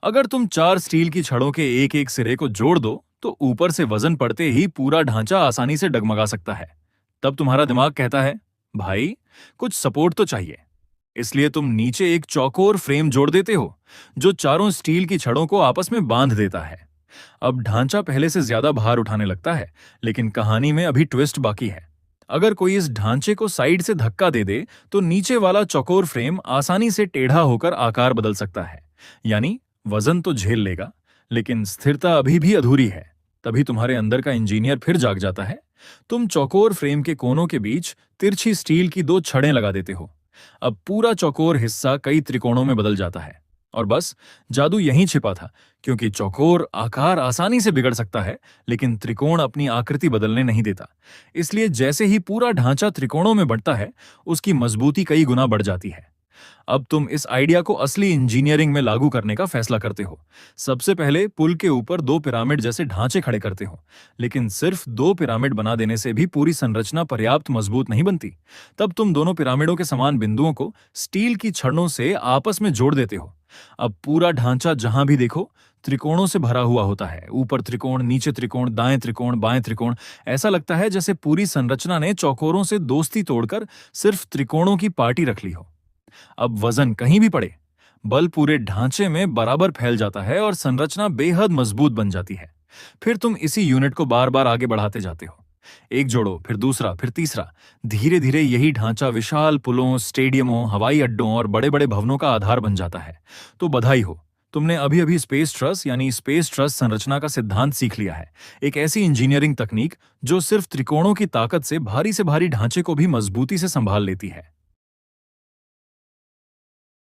अगर तुम 4 स्टील की छड़ों के एक एक सिरे को जोड़ दो तो ऊपर से वजन पड़ते ही पूरा ढांचा आसानी से डगमगा सकता है। तब तुम्हारा दिमाग कहता है, भाई कुछ सपोर्ट तो चाहिए। इसलिए तुम नीचे एक चौकोर फ्रेम जोड़ देते हो जो चारों स्टील की छड़ों को आपस में बांध देता है। अब ढांचा पहले से ज्यादा भार उठाने लगता है, लेकिन कहानी में अभी ट्विस्ट बाकी है। अगर कोई इस ढांचे को साइड से धक्का दे दे तो नीचे वाला चौकोर फ्रेम आसानी से टेढ़ा होकर आकार बदल सकता है। यानी वजन तो झेल लेगा, लेकिन स्थिरता अभी भी अधूरी है। तभी तुम्हारे अंदर का इंजीनियर फिर जाग जाता है। तुम चौकोर फ्रेम के कोनों के बीच तिरछी स्टील की 2 छड़ें लगा देते हो। अब पूरा चौकोर हिस्सा कई त्रिकोणों में बदल जाता है। और बस, जादू यहीं छिपा था, क्योंकि चौकोर आकार आसानी से बिगड़ सकता है, लेकिन त्रिकोण अपनी आकृति बदलने नहीं देता। इसलिए जैसे ही पूरा ढांचा त्रिकोणों में बढ़ता है, उसकी मजबूती कई गुना बढ़ जाती है। अब तुम इस आइडिया को असली इंजीनियरिंग में लागू करने का फैसला करते हो। सबसे पहले पुल के ऊपर 2 पिरामिड जैसे ढांचे खड़े करते हो, लेकिन सिर्फ 2 पिरामिड बना देने से भी पूरी संरचना पर्याप्त मजबूत नहीं बनती। तब तुम दोनों पिरामिडों के समान बिंदुओं को स्टील की छड़ों से आपस में जोड़ देते हो। अब पूरा ढांचा जहां भी देखो त्रिकोणों से भरा हुआ होता है। ऊपर त्रिकोण, नीचे त्रिकोण, दाएं त्रिकोण, बाएं त्रिकोण। ऐसा लगता है जैसे पूरी संरचना ने चौकोरों से दोस्ती तोड़कर सिर्फ त्रिकोणों की पार्टी रख ली हो। अब वजन कहीं भी पड़े, बल पूरे ढांचे में बराबर फैल जाता है और संरचना बेहद मजबूत बन जाती है। फिर तुम इसी यूनिट को बार बार आगे बढ़ाते जाते हो। एक जोड़ो, फिर दूसरा, फिर तीसरा। धीरे धीरे यही ढांचा विशाल पुलों, स्टेडियमों, हवाई अड्डों और बड़े बड़े भवनों का आधार बन जाता है। तो बधाई हो, तुमने अभी अभी स्पेस ट्रस यानी स्पेस ट्रस संरचना का सिद्धांत सीख लिया है। एक ऐसी इंजीनियरिंग तकनीक जो सिर्फ त्रिकोणों की ताकत से भारी ढांचे को भी मजबूती से संभाल लेती है।